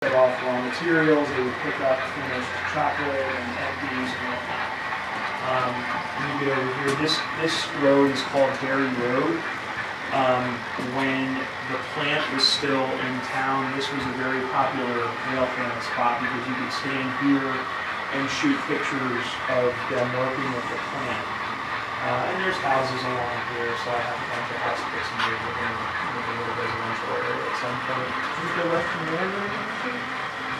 off raw materials. They would pick up finished chocolate and empties and whatnot. Let me get over here. This road is called Dairy Road. When the plant was still in town, this was a very popular rail fan spot because you could stand here and shoot pictures of them working with the plant. And there's houses along here, so I have a bunch of house pics in here within a little residential area at some point. Is the Western Railroad?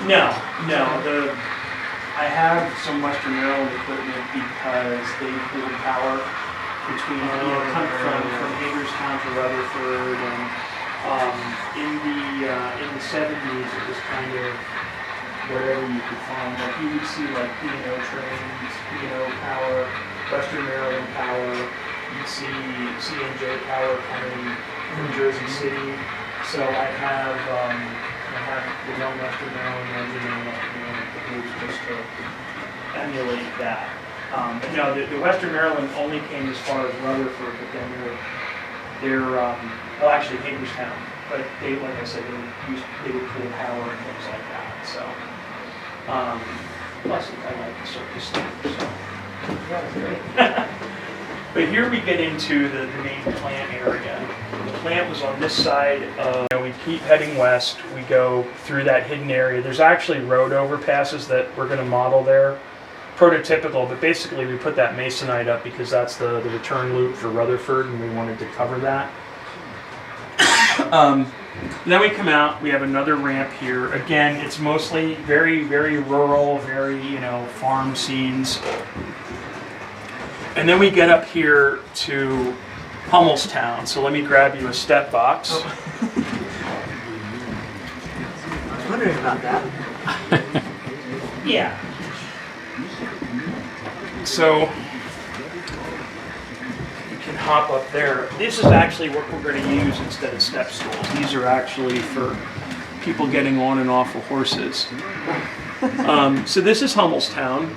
No. I have some Western Maryland equipment because they pulled power between, come from Hagerstown to Rutherford, and in the 70s it was kind of whatever you could find. Like you would see like P&O trains, P&O power, Western Maryland power. You'd see C&J power coming from Jersey City. So I have the one Western Maryland engine and the boots just to emulate that. No, the Western Maryland only came as far as Rutherford, but then they're well, actually Hagerstown. But they, like I said, they would pull power and things like that. So, plus I like the circus stuff. So, Yeah, that's great. but here we get into the main plant area. The plant was on this side. We keep heading west. We go through that hidden area. There's actually road overpasses that we're going to model there. Prototypical, but basically we put that masonite up because that's the return loop for Rutherford, and we wanted to cover that. Then we come out, we have another ramp here. Again, it's mostly very, very rural, very, farm scenes. And then we get up here to Hummelstown. So let me grab you a step box. I was wondering about that. Yeah. So you can hop up there. This is actually what we're going to use instead of step stools. These are actually for people getting on and off of horses. So this is Hummelstown.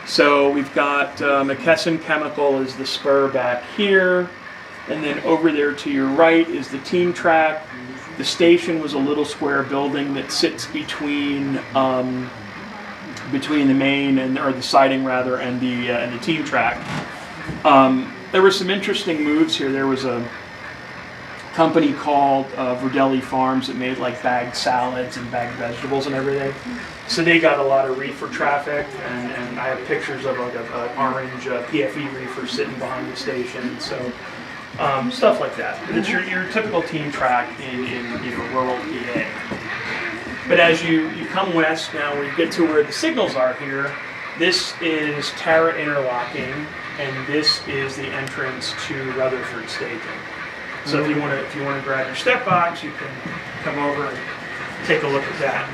So we've got McKesson Chemical is the spur back here. And then over there to your right is the team track. The station was a little square building that sits between the main or the siding rather, and the team track. There were some interesting moves here. There was a company called Verdelli Farms that made like bagged salads and bagged vegetables and everything. So they got a lot of reefer traffic, and I have pictures of like an orange PFE reefer sitting behind the station. So stuff like that. It's your typical team track in rural PA. But as you come west now, we get to where the signals are here. This is Tara Interlocking, and this is the entrance to Rutherford Staging. So if you want to grab your step box, you can come over and take a look at that.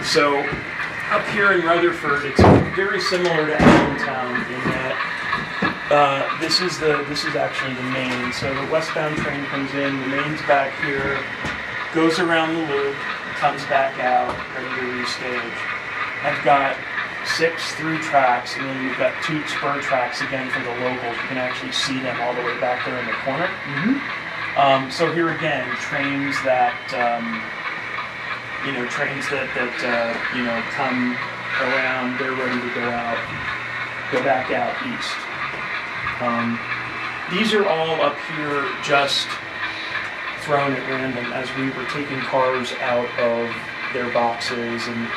So up here in Rutherford, it's very similar to Allentown in that this is actually the main. So the westbound train comes in, the main's back here, goes around the loop, comes back out, ready to restage. I've got 6 through tracks, and then we've got 2 spur tracks again for the locals. You can actually see them all the way back there in the corner. Mm-hmm. So here again, trains that come around, they're ready to go back out east. These are all up here just thrown at random as we were taking cars out of their boxes and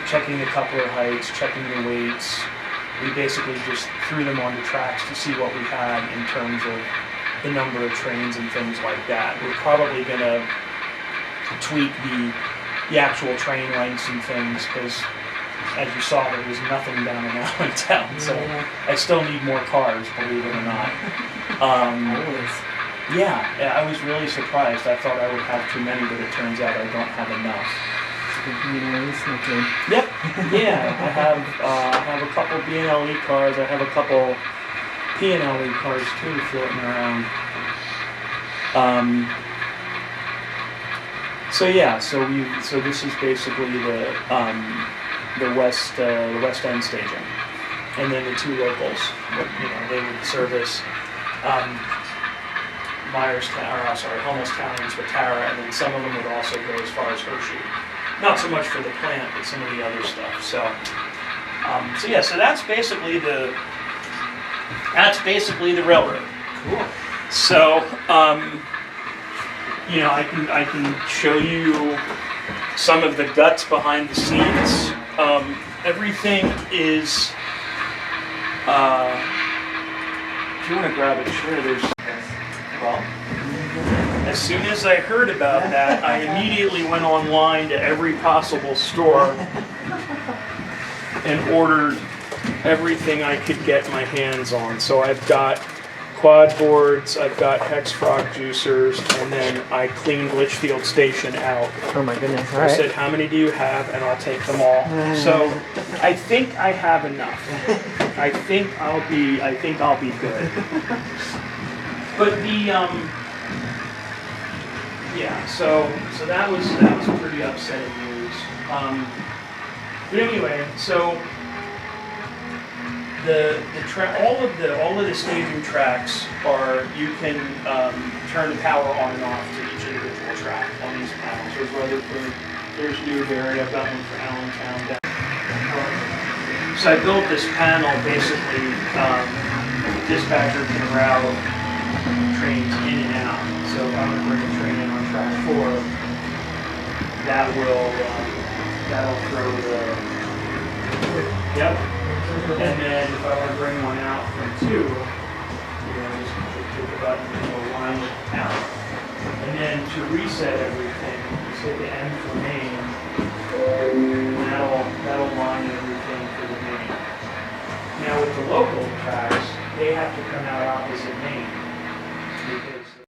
checking the coupler heights, checking the weights. We basically just threw them on the tracks to see what we had in terms of the number of trains and things like that. We're probably going to tweak the actual train lengths and things because, as you saw, there was nothing down in Allentown. So I still need more cars, believe it or not. Yeah, I was really surprised. I thought I would have too many, but it turns out I don't have enough. Yep. Yeah, I have a couple B&LE cars. I have a couple P&LE cars too floating around. So this is basically the west end staging. and then the 2 locals, they would service Hummelstown and Swatara, and then some of them would also go as far as Hershey. Not so much for the plant, but some of the other stuff. So that's basically the railroad. Cool. So, I can show you some of the guts behind the scenes. Everything is, if you want to grab a chair, well, as soon as I heard about that, I immediately went online to every possible store and ordered everything I could get my hands on. So I've got quad boards, I've got hex frog juicers, and then I cleaned Litchfield Station out. Oh my goodness, all I right. said, how many do you have? And I'll take them all. So I think I have enough. I think I'll be good. But so that was pretty upsetting news. But anyway, so all of the staging tracks you can turn the power on and off to each individual track on these panels. There's Rutherford, there's Newberry, I've got one for Allentown. So I built this panel basically, dispatcher can route trains in and out. So if I'm going to bring a train in on track 4, that'll throw yep. And then if I want to bring one out from 2, just hit the button and it'll line it out. And then to reset everything, just hit the M for main, and that'll line everything for the main. Now with the local tracks, they have to come out opposite main.